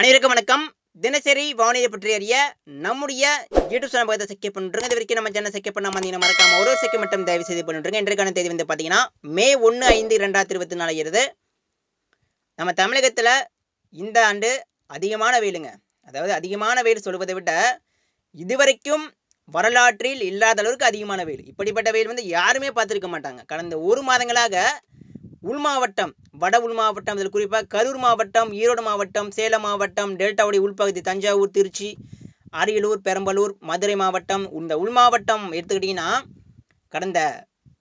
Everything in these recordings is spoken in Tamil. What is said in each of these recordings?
அனைவருக்கும் வணக்கம். தினசரி வானிலை பற்றி அறிய நம்முடைய யூடியூப் சேனல் பக்கத்தை செக் பண்ணுறோங்க. இது வரைக்கும் நம்ம சேனல் செக் பண்ணாம இருந்தீங்கன்னா மறக்காம ஒரு செக் மட்டும் தயவு செய்து பண்ணுறோங்க. இன்றைக்கான தேதி வந்து பார்த்தீங்கன்னா மே 1/5/2024 இருது. நம்ம தமிழகத்தில் இந்த ஆண்டு அதிகமான வெயிலுங்க. அதாவது அதிகமான வெயில் சொல்வதை விட இதுவரைக்கும் வரலாற்றில் இல்லாத அளவுக்கு அதிகமான வெயில். இப்படிப்பட்ட வெயில் வந்து யாருமே பார்த்துருக்க மாட்டாங்க. கடந்த ஒரு மாதங்களாக உள் மாவட்டம், வட உள் மாவட்டம், இதில் குறிப்பாக கரூர் மாவட்டம், ஈரோடு மாவட்டம், சேலம் மாவட்டம், டெல்டாவுடைய உள்பகுதி தஞ்சாவூர், திருச்சி, அரியலூர், பெரம்பலூர், மதுரை மாவட்டம், இந்த உள் மாவட்டம் எடுத்துக்கிட்டிங்கன்னா கடந்த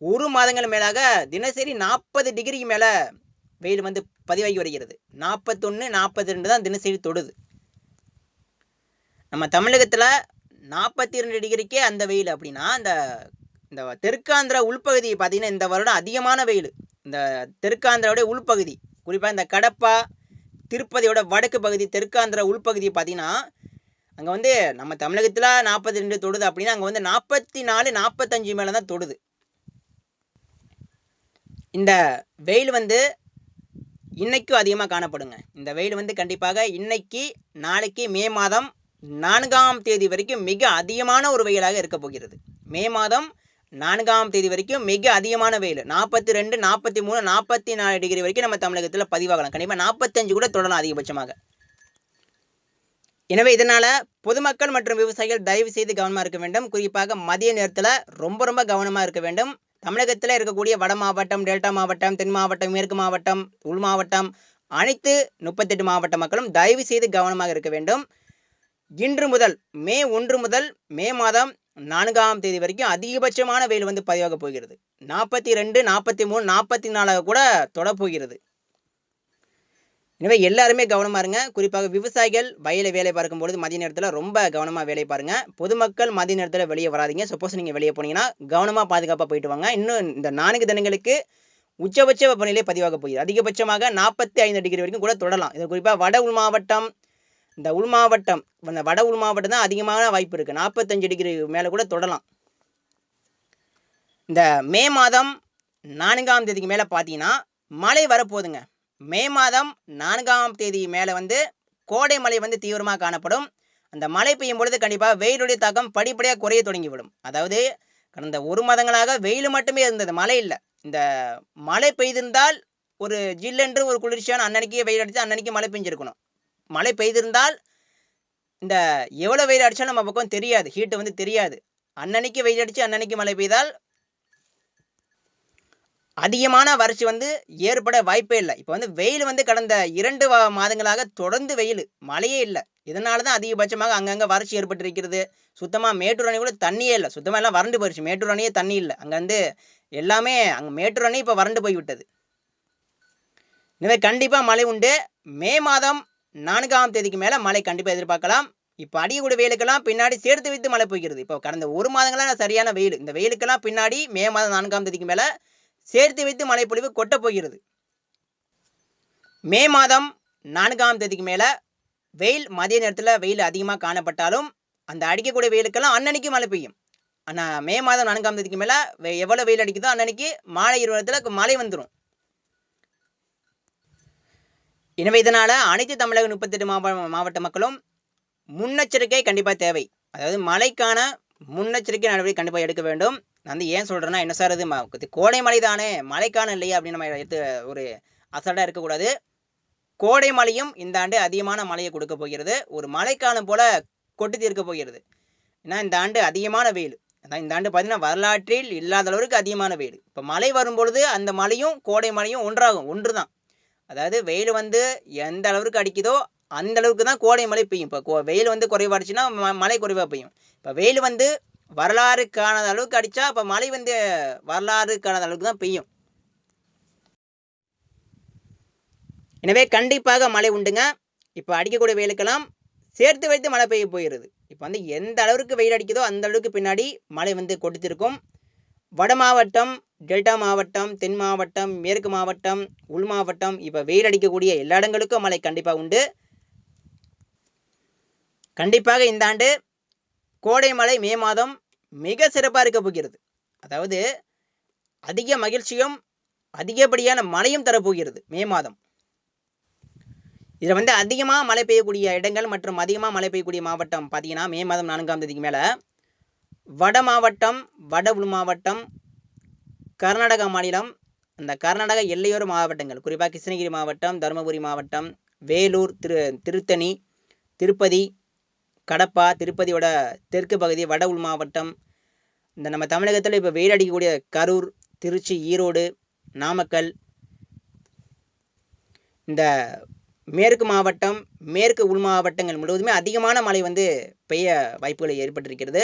ஒரு மாதங்கள் மேலாக தினசரி 40 டிகிரிக்கு மேலே வெயில் வந்து பதிவாகி வருகிறது. 41, 42 தான் தினசரி தொடுது. நம்ம தமிழகத்தில் 42 டிகிரிக்கே அந்த வெயில் அப்படின்னா இந்த தெற்காந்திரா உள்பகுதி பார்த்தீங்கன்னா இந்த வருடம் அதிகமான வெயில். இந்த தெற்காந்திராவுடைய உள்பகுதி, குறிப்பாக இந்த கடப்பா, திருப்பதியோட வடக்கு பகுதி, தெற்காந்திரா உள்பகுதியை பார்த்தீங்கன்னா அங்கே வந்து நம்ம தமிழகத்தில் 42 தொடுது அப்படின்னா அங்கே வந்து 44, 45 மேலே தான் தொடுது. இந்த வெயில் வந்து இன்னைக்கும் அதிகமாக காணப்படுங்க. இந்த வெயில் வந்து கண்டிப்பாக இன்னைக்கு நாளைக்கு மே மாதம் 4ஆம் தேதி வரைக்கும் மிக அதிகமான ஒரு வெயிலாக இருக்க போகிறது. மே மாதம் 4ஆம் தேதி வரைக்கும் மிக அதிகமான வெயில் 42, 43, 44 டிகிரி வரைக்கும் நம்ம தமிழகத்தில் பதிவாகலாம். கண்டிப்பாக 45 கூட தொடரலாம் அதிகபட்சமாக. எனவே இதனால் பொதுமக்கள் மற்றும் விவசாயிகள் தயவு செய்து கவனமாக இருக்க வேண்டும். குறிப்பாக மதிய நேரத்தில் ரொம்ப கவனமாக இருக்க வேண்டும். தமிழகத்தில் இருக்கக்கூடிய வட மாவட்டம், டெல்டா மாவட்டம், தென் மாவட்டம், மேற்கு மாவட்டம், உள் மாவட்டம், அனைத்து 38 மாவட்ட மக்களும் தயவு செய்து கவனமாக இருக்க வேண்டும். இன்று முதல் மே 1 முதல் மே மாதம் 4ஆம் தேதி வரைக்கும் அதிகபட்சமான வெயில் வந்து பதிவாக போகிறது. 42, 43, 44 கூட தொடப்போகிறது. எனவே எல்லாருமே கவனமாக இருங்க. குறிப்பாக விவசாயிகள் வயலை வேலை பார்க்கும்பொழுது மதிய நேரத்தில் ரொம்ப கவனமாக வேலை பாருங்க. பொதுமக்கள் மதிய நேரத்தில் வெளியே வராதிங்க. சப்போஸ் நீங்கள் வெளியே போனீங்கன்னா கவனமாக பாதுகாப்பாக போயிட்டு வாங்க. இன்னும் இந்த 4 தினங்களுக்கு உச்சபட்ச வெப்பநிலை பதிவாக போகிறது. அதிகபட்சமாக 45 டிகிரி வரைக்கும் கூட தொடரலாம். இது குறிப்பாக வட உள் மாவட்டம், இந்த உள் மாவட்டம், இந்த வட உள் மாவட்டம் தான் அதிகமான வாய்ப்பு இருக்குது. 45 டிகிரி மேலே கூட தொடரலாம். இந்த மே மாதம் 4ஆம் தேதிக்கு மேலே பார்த்தீங்கன்னா மழை வரப்போகுதுங்க. மே மாதம் 4ஆம் தேதி மேலே வந்து கோடை மழை வந்து தீவிரமாக காணப்படும். அந்த மழை பெய்யும் பொழுது கண்டிப்பாக வெயிலுடைய தாக்கம் படிப்படியாக குறைய தொடங்கிவிடும். அதாவது கடந்த ஒரு மாதங்களாக வெயில் மட்டுமே இருந்தது, மழை இல்லை. இந்த மழை பெய்திருந்தால் ஒரு ஜில்லென்று ஒரு குளிர்ச்சியான அன்னன்னைக்கு வெயில் அடித்து அன்னன்னைக்கு மழை பெஞ்சிருக்கணும். மழை பெய்திருந்தால் இந்த எவ்வளோ வெயில் அடித்தாலும் நம்ம பக்கம் தெரியாது, ஹீட்டு வந்து தெரியாது. அன்னன்னைக்கு வெயில் அடித்து அன்னன்னைக்கு மழை பெய்தால் அதிகமான வறட்சி வந்து ஏற்பட வாய்ப்பே இல்லை. இப்போ வந்து வெயில் வந்து கடந்த 2 மாதங்களாக தொடர்ந்து வெயில், மழையே இல்லை. இதனால தான் அதிகபட்சமாக அங்கங்கே வறட்சி ஏற்பட்டிருக்கிறது. சுத்தமாக மேட்டூர் அணை கூட தண்ணியே இல்லை, சுத்தமாக எல்லாம் வறண்டு போயிடுச்சு. மேட்டூர் அணையே தண்ணி இல்லை. அங்கே வந்து எல்லாமே அங்கே மேட்டூர் அணை இப்போ வறண்டு போய்விட்டது. எனவே கண்டிப்பாக மழை உண்டு. மே மாதம் 4ஆம் தேதிக்கு மேலே மழை கண்டிப்பாக எதிர்பார்க்கலாம். இப்போ அடிக்கக்கூடிய வெயிலுக்கெல்லாம் பின்னாடி சேர்த்து வைத்து மழை போய்கிறது. இப்போ கடந்த ஒரு மாதங்களாக சரியான வெயில், இந்த வெயிலுக்கெல்லாம் பின்னாடி மே மாதம் 4ஆம் தேதிக்கு மேலே சேர்த்து வைத்து மழை பொழிவு கொட்ட போகிறது. மே மாதம் 4ஆம் தேதிக்கு மேலே வெயில் மதிய நேரத்தில் வெயில் அதிகமாக காணப்பட்டாலும் அந்த அடிக்கக்கூடிய வெயிலுக்கெல்லாம் அன்னன்னைக்கு மழை பெய்யும். ஆனால் மே மாதம் 4ஆம் தேதிக்கு மேலே எவ்வளோ வெயில் அடிக்குதோ அன்னன்னைக்கு மாலை நேரத்தில் மழை வந்துடும். எனவே இதனால் அனைத்து தமிழக 38 மாவட்ட மக்களும் முன்னெச்சரிக்கை கண்டிப்பாக தேவை. அதாவது மழைக்கான முன்னெச்சரிக்கை நடவடிக்கை கண்டிப்பாக எடுக்க வேண்டும். நான் வந்து ஏன் சொல்கிறேன்னா, என்ன சார் இது கோடை மழை தானே, மழைக்கான இல்லையா அப்படின்னு நம்ம எடுத்து ஒரு அசால்ட்டாக இருக்கக்கூடாது. கோடை மழையும் இந்த ஆண்டு அதிகமான மழையை கொடுக்க போகிறது. ஒரு மழைக்காலம் போல் கொட்டி தீர்க்க போகிறது. ஏன்னா இந்த ஆண்டு அதிகமான வெயில், அதான் இந்த ஆண்டு பார்த்தீங்கன்னா வரலாற்றில் இல்லாத அளவுக்கு அதிகமான வெயில். இப்போ மழை வரும்பொழுது அந்த மழையும் கோடை மழையும் ஒன்று தான். அதாவது வெயில் வந்து எந்த அளவுக்கு அடிக்குதோ அந்த அளவுக்கு தான் கோடை மழை பெய்யும். இப்போ வெயில் வந்து குறைவாடுச்சுன்னா மழை குறைவாக பெய்யும். இப்போ வெயில் வந்து வரலாறு காணாத அளவுக்கு அடித்தா அப்போ மழை வந்து வரலாறு காணாத அளவுக்கு தான் பெய்யும். எனவே கண்டிப்பாக மழை உண்டுங்க. இப்போ அடிக்கக்கூடிய வெயிலுக்கெல்லாம் சேர்த்து வைத்து மழை பெய்ய போகிறது. இப்போ வந்து எந்த அளவுக்கு வெயில் அடிக்குதோ அந்த அளவுக்கு பின்னாடி மழை வந்து கொடுத்திருக்கும். வட மாவட்டம், டெல்டா மாவட்டம், தென் மாவட்டம், மேற்கு மாவட்டம், உள் மாவட்டம், இப்போ வெயில் அடிக்கக்கூடிய எல்லா இடங்களுக்கும் மழை கண்டிப்பாக உண்டு. கண்டிப்பாக இந்த ஆண்டு கோடை மழை மே மாதம் மிக சிறப்பாக இருக்க போகிறது. அதாவது அதிக மகிழ்ச்சியும் அதிகப்படியான மழையும் தரப்போகிறது மே மாதம். இதில் வந்து அதிகமாக மழை பெய்யக்கூடிய இடங்கள் மற்றும் அதிகமாக மழை பெய்யக்கூடிய மாவட்டம் பார்த்தீங்கன்னா மே மாதம் 4ஆம் தேதிக்கு மேலே வட மாவட்டம், வட உள் மாவட்டம், கர்நாடகா மாநிலம், அந்த கர்நாடக எல்லையோர மாவட்டங்கள் குறிப்பாக கிருஷ்ணகிரி மாவட்டம், தருமபுரி மாவட்டம், வேலூர், திருத்தணி, திருப்பதி, கடப்பா, திருப்பதியோட தெற்கு பகுதி, வட உள் மாவட்டம், இந்த நம்ம தமிழகத்தில் இப்போ வெயில் அடிக்கக்கூடிய கரூர், திருச்சி, ஈரோடு, நாமக்கல், இந்த மேற்கு மாவட்டம், மேற்கு உள் மாவட்டங்கள் முழுவதுமே அதிகமான மழை வந்து பெய்ய வாய்ப்புகள் ஏற்பட்டிருக்கிறது.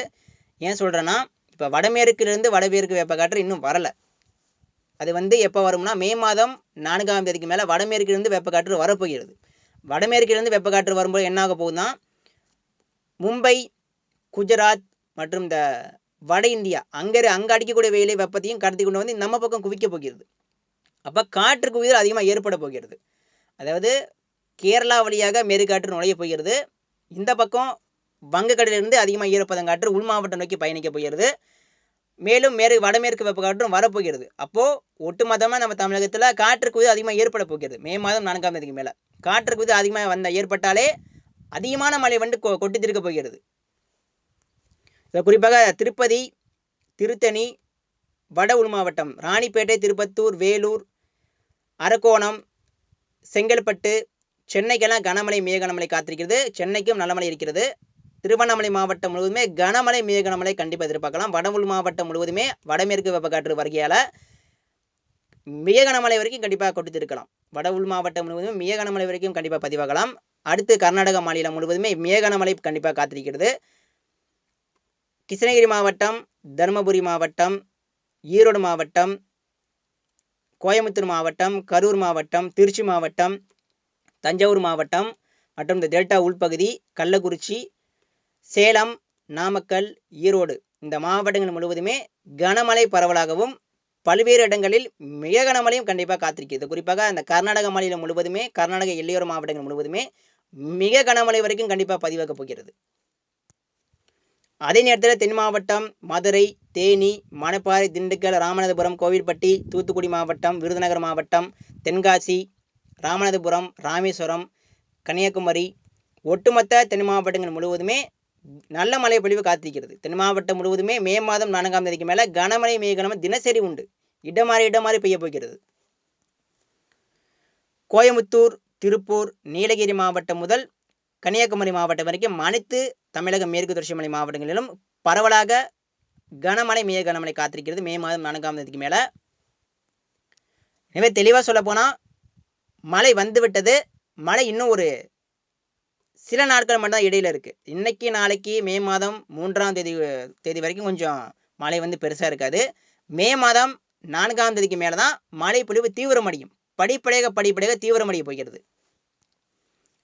ஏன் சொல்கிறேன்னா, இப்போ வடமேற்கிலிருந்து வடமேற்கு வெப்பக்காற்று இன்னும் வரலை. அது வந்து எப்போ வரும்னா மே மாதம் 4ஆம் தேதிக்கு மேலே வடமேற்கிலிருந்து வெப்பக்காற்று வரப்போகிறது. வடமேற்கிலிருந்து வெப்பக்காற்று வரும்போது என்ன ஆக போகுதுன்னா, மும்பை, குஜராத் மற்றும் இந்த வட இந்தியா அங்கே அடிக்கக்கூடிய வெயிலை வெப்பத்தையும் கடத்தி கொண்டு வந்து நம்ம பக்கம் குவிக்க போகிறது. அப்போ காற்று குவிதல் அதிகமாக ஏற்பட போகிறது. அதாவது கேரளா வழியாக மேற்காற்று நுழைய போகிறது. இந்த பக்கம் வங்கக்கடலிலிருந்து அதிகமாக ஈரப்பதம் காற்று உள் மாவட்டம் நோக்கி பயணிக்க போகிறது. மேலும் வடமேற்கு வெப்பக்காற்றும் வரப்போகிறது. அப்போது ஒட்டுமொத்தமாக நம்ம தமிழகத்தில் காற்று குவிதல் அதிகமாக ஏற்பட போகிறது. மே மாதம் 4ஆம் தேதிக்கு மேலே காற்று குவிதல் அதிகமாக ஏற்பட்டாலே அதிகமான மழை வந்து கொட்டி திருக்க போகிறது. குறிப்பாக திருப்பதி, திருத்தணி, வட உள் மாவட்டம், ராணிப்பேட்டை, திருப்பத்தூர், வேலூர், அரக்கோணம், செங்கல்பட்டு, சென்னைக்கெல்லாம் கனமழை மிக கனமழை காத்திருக்கிறது. சென்னைக்கும் நல்ல மழை இருக்கிறது. திருவண்ணாமலை மாவட்டம் முழுவதுமே கனமழை மிக கனமழை கண்டிப்பாக எதிர்பார்க்கலாம். வட உள் மாவட்டம் முழுவதுமே வடமேற்கு வெப்பக்காற்று வருகையால் மிக கனமழை வரைக்கும் கண்டிப்பாக கொட்டித்திருக்கலாம். வட உள் மாவட்டம் முழுவதுமே மிக கனமழை வரைக்கும் கண்டிப்பாக பதிவாகலாம். அடுத்து கர்நாடக மாநிலம் முழுவதுமே மிக கனமழை கண்டிப்பாக காத்திருக்கிறது. கிருஷ்ணகிரி மாவட்டம், தருமபுரி மாவட்டம், ஈரோடு மாவட்டம், கோயம்புத்தூர் மாவட்டம், கரூர் மாவட்டம், திருச்சி மாவட்டம், தஞ்சாவூர் மாவட்டம் மற்றும் இந்த டெல்டா உள்பகுதி, கள்ளக்குறிச்சி, சேலம், நாமக்கல், ஈரோடு இந்த மாவட்டங்கள் முழுவதுமே கனமழை பரவலாகவும் பல்வேறு இடங்களில் மிக கனமழையும் கண்டிப்பாக காத்திருக்கிறது. குறிப்பாக அந்த கர்நாடக மாநிலம் முழுவதுமே, கர்நாடக எல்லையோர மாவட்டங்கள் முழுவதுமே மிக கனமழை வரைக்கும் கண்டிப்பாக பதிவாக போகிறது. அதே நேரத்தில் தென் மாவட்டம், மதுரை, தேனி, மணப்பாறை, திண்டுக்கல், ராமநாதபுரம், கோவில்பட்டி, தூத்துக்குடி மாவட்டம், விருதுநகர் மாவட்டம், தென்காசி, ராமநாதபுரம், ராமேஸ்வரம், கன்னியாகுமரி ஒட்டுமொத்த தென் மாவட்டங்கள் முழுவதுமே நல்ல மழை பொழிவு காத்திருக்கிறது. தென் மாவட்டம் முழுவதுமே மே மாதம் 4ஆம் தேதிக்கு மேலே கனமழை மிக கனமழை தினசரி உண்டு. இடமாறி பெய்ய போகிறது. கோயம்புத்தூர், திருப்பூர், நீலகிரி மாவட்டம் முதல் கன்னியாகுமரி மாவட்டம் வரைக்கும் அனைத்து தமிழக மேற்கு தொடர்ச்சி மலை மாவட்டங்களிலும் பரவலாக கனமழை மிக கனமழை காத்திருக்கிறது மே மாதம் 4ஆம் தேதிக்கு மேலே. எனவே தெளிவாக சொல்ல போனால் மழை வந்துவிட்டது. மழை இன்னும் ஒரு சில நாட்கள் மட்டும்தான் இடையில இருக்குது. இன்னைக்கு நாளைக்கு மே மாதம் 3ஆம் தேதி வரைக்கும் கொஞ்சம் மழை வந்து பெருசாக இருக்காது. மே மாதம் 4ஆம் தேதிக்கு மேலே தான் மழை பொழிவு தீவிரமடையும். படிப்படியாக தீவிரமடைய போகிறது.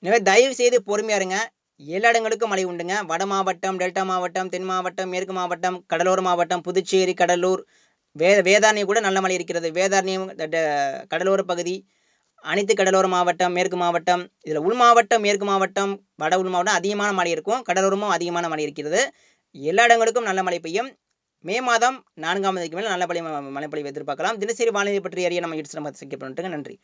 எனவே தயவு செய்து பொறுமையாக இருங்க. எல்லா இடங்களுக்கும் மழை உண்டுங்க. வட மாவட்டம், டெல்டா மாவட்டம், தென் மாவட்டம், மேற்கு மாவட்டம், கடலோர மாவட்டம், புதுச்சேரி, கடலூர், வேதாரண்யம் கூட நல்ல மழை இருக்கிறது. வேதாரண்யம் கடலோர பகுதி, அனைத்து கடலோர மாவட்டம், மேற்கு மாவட்டம், இதில் உள் மாவட்டம், மேற்கு மாவட்டம், வட உள் மாவட்டம் அதிகமான மழை இருக்கும். கடலோரமும் அதிகமான மழை இருக்கிறது. எல்லா இடங்களுக்கும் நல்ல மழை பெய்யும். மே மாதம் 4ஆம் தேதிக்கு மேலே நல்ல மழை பொழிவு எதிர்பார்க்கலாம். தினசரி வானிலை பற்றி அறிய நம்ம யூடியூப் சேனலை சப்ஸ்கிரைப் பண்ணிட்டுங்க. நன்றி.